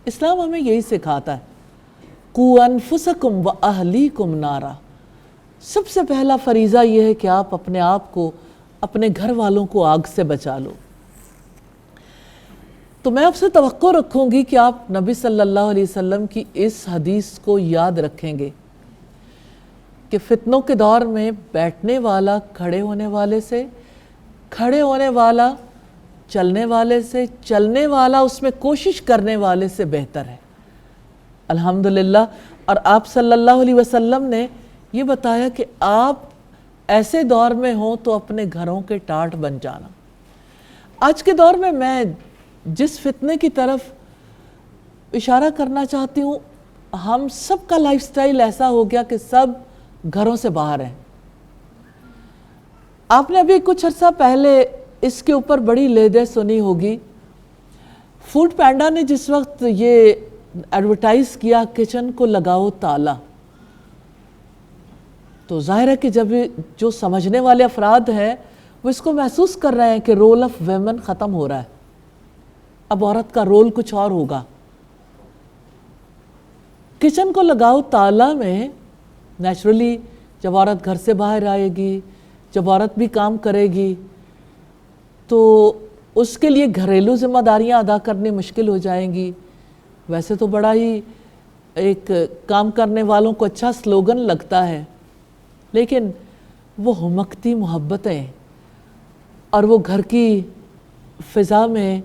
اسلام ہمیں یہی سکھاتا ہے، قُوْ أَنفُسَكُمْ وَأَهْلِيكُمْ نَارًا۔ سب سے پہلا فریضہ یہ ہے کہ آپ اپنے آپ کو، اپنے گھر والوں کو آگ سے بچا لو۔ تو میں آپ سے توقع رکھوں گی کہ آپ نبی صلی اللہ علیہ وسلم کی اس حدیث کو یاد رکھیں گے کہ فتنوں کے دور میں بیٹھنے والا کھڑے ہونے والے سے، کھڑے ہونے والا چلنے والے سے، چلنے والا اس میں کوشش کرنے والے سے بہتر ہے۔ الحمدللہ۔ اور آپ صلی اللہ علیہ وسلم نے یہ بتایا کہ آپ ایسے دور میں ہوں تو اپنے گھروں کے ٹاٹ بن جانا۔ آج کے دور میں جس فتنے کی طرف اشارہ کرنا چاہتی ہوں، ہم سب کا لائف سٹائل ایسا ہو گیا کہ سب گھروں سے باہر ہیں۔ آپ نے ابھی کچھ عرصہ پہلے اس کے اوپر بڑی لیدے سنی ہوگی۔ فوڈ پینڈا نے جس وقت یہ ایڈورٹائز کیا کچن کو لگاؤ تالا، تو ظاہر ہے کہ جب جو سمجھنے والے افراد ہیں وہ اس کو محسوس کر رہے ہیں کہ رول آف ویمن ختم ہو رہا ہے، اب عورت کا رول کچھ اور ہوگا۔ کچن کو لگاؤ تالا میں نیچرلی جب عورت گھر سے باہر آئے گی، جب عورت بھی کام کرے گی تو اس کے لیے گھریلو ذمہ داریاں ادا کرنی مشکل ہو جائیں گی۔ ویسے تو بڑا ہی ایک کام کرنے والوں کو اچھا سلوگن لگتا ہے، لیکن وہ ہمکتی محبتیں اور وہ گھر کی فضا میں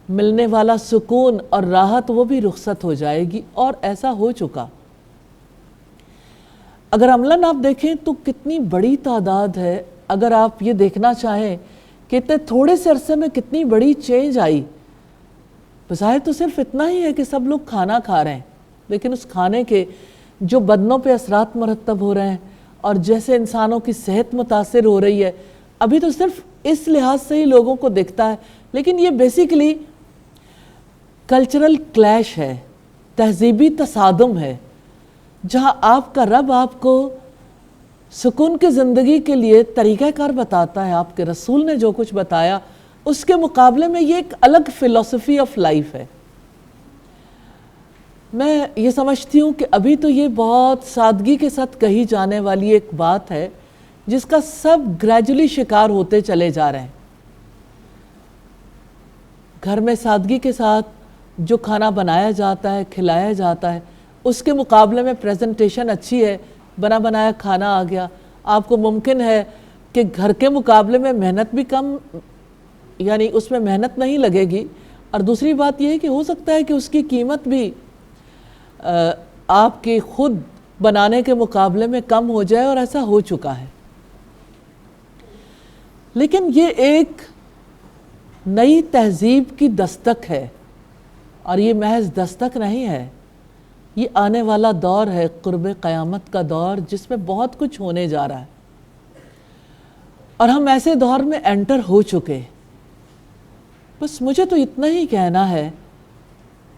ملنے والا سکون اور راحت وہ بھی رخصت ہو جائے گی، اور ایسا ہو چکا۔ اگر عملاً آپ دیکھیں تو کتنی بڑی تعداد ہے، اگر آپ یہ دیکھنا چاہیں کہ اتنے تھوڑے سے عرصے میں کتنی بڑی چینج آئی۔ بظاہر تو صرف اتنا ہی ہے کہ سب لوگ کھانا کھا رہے ہیں، لیکن اس کھانے کے جو بدنوں پہ اثرات مرتب ہو رہے ہیں اور جیسے انسانوں کی صحت متاثر ہو رہی ہے، ابھی تو صرف اس لحاظ سے ہی لوگوں کو دکھتا ہے، لیکن یہ بیسیکلی کلچرل کلیش ہے، تہذیبی تصادم ہے، جہاں آپ کا رب آپ کو سکون کی زندگی کے لیے طریقہ کار بتاتا ہے، آپ کے رسول نے جو کچھ بتایا اس کے مقابلے میں یہ ایک الگ فلسفی آف لائف ہے۔ میں یہ سمجھتی ہوں کہ ابھی تو یہ بہت سادگی کے ساتھ کہی جانے والی ایک بات ہے جس کا سب گریجولی شکار ہوتے چلے جا رہے ہیں۔ گھر میں سادگی کے ساتھ جو کھانا بنایا جاتا ہے، کھلایا جاتا ہے، اس کے مقابلے میں پریزنٹیشن اچھی ہے، بنا بنایا کھانا آ گیا۔ آپ کو ممکن ہے کہ گھر کے مقابلے میں محنت بھی کم، یعنی اس میں محنت نہیں لگے گی، اور دوسری بات یہ ہے کہ ہو سکتا ہے کہ اس کی قیمت بھی آپ کی خود بنانے کے مقابلے میں کم ہو جائے، اور ایسا ہو چکا ہے۔ لیکن یہ ایک نئی تہذیب کی دستک ہے، اور یہ محض دستک نہیں ہے، یہ آنے والا دور ہے، قرب قیامت کا دور، جس میں بہت کچھ ہونے جا رہا ہے، اور ہم ایسے دور میں انٹر ہو چکے۔ بس مجھے تو اتنا ہی کہنا ہے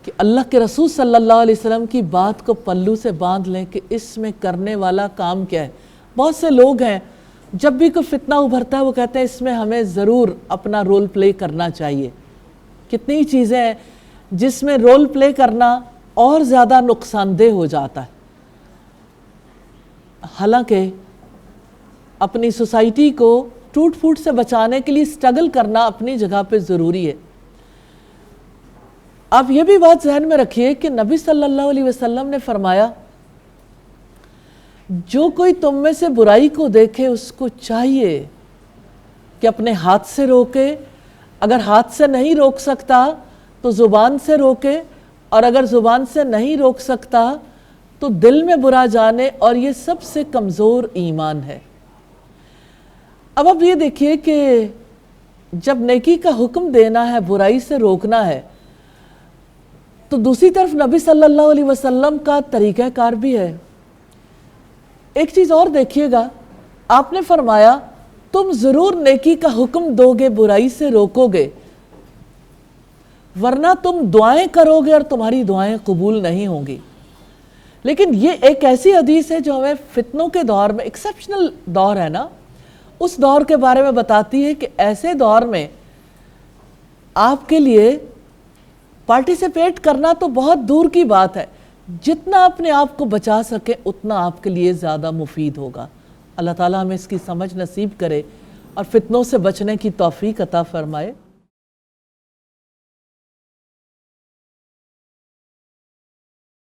کہ اللہ کے رسول صلی اللہ علیہ وسلم کی بات کو پلو سے باندھ لیں کہ اس میں کرنے والا کام کیا ہے۔ بہت سے لوگ ہیں جب بھی کوئی فتنہ ابھرتا ہے وہ کہتے ہیں اس میں ہمیں ضرور اپنا رول پلے کرنا چاہیے۔ کتنی چیزیں ہیں جس میں رول پلے کرنا اور زیادہ نقصان دہ ہو جاتا ہے۔ حالانکہ اپنی سوسائٹی کو ٹوٹ پھوٹ سے بچانے کے لیے سٹرگل کرنا اپنی جگہ پہ ضروری ہے۔ آپ یہ بھی بات ذہن میں رکھیے کہ نبی صلی اللہ علیہ وسلم نے فرمایا، جو کوئی تم میں سے برائی کو دیکھے اس کو چاہیے کہ اپنے ہاتھ سے روکے، اگر ہاتھ سے نہیں روک سکتا تو زبان سے روکے، اور اگر زبان سے نہیں روک سکتا تو دل میں برا جانے، اور یہ سب سے کمزور ایمان ہے۔ اب آپ یہ دیکھیے کہ جب نیکی کا حکم دینا ہے، برائی سے روکنا ہے، تو دوسری طرف نبی صلی اللہ علیہ وسلم کا طریقہ کار بھی ہے۔ ایک چیز اور دیکھیے گا، آپ نے فرمایا تم ضرور نیکی کا حکم دو گے، برائی سے روکو گے، ورنہ تم دعائیں کرو گے اور تمہاری دعائیں قبول نہیں ہوں گی۔ لیکن یہ ایک ایسی حدیث ہے جو ہمیں فتنوں کے دور میں، ایکسیپشنل دور ہے نا، اس دور کے بارے میں بتاتی ہے کہ ایسے دور میں آپ کے لیے پارٹیسپیٹ کرنا تو بہت دور کی بات ہے، جتنا اپنے آپ کو بچا سکے اتنا آپ کے لیے زیادہ مفید ہوگا۔ اللہ تعالیٰ ہمیں اس کی سمجھ نصیب کرے اور فتنوں سے بچنے کی توفیق عطا فرمائے۔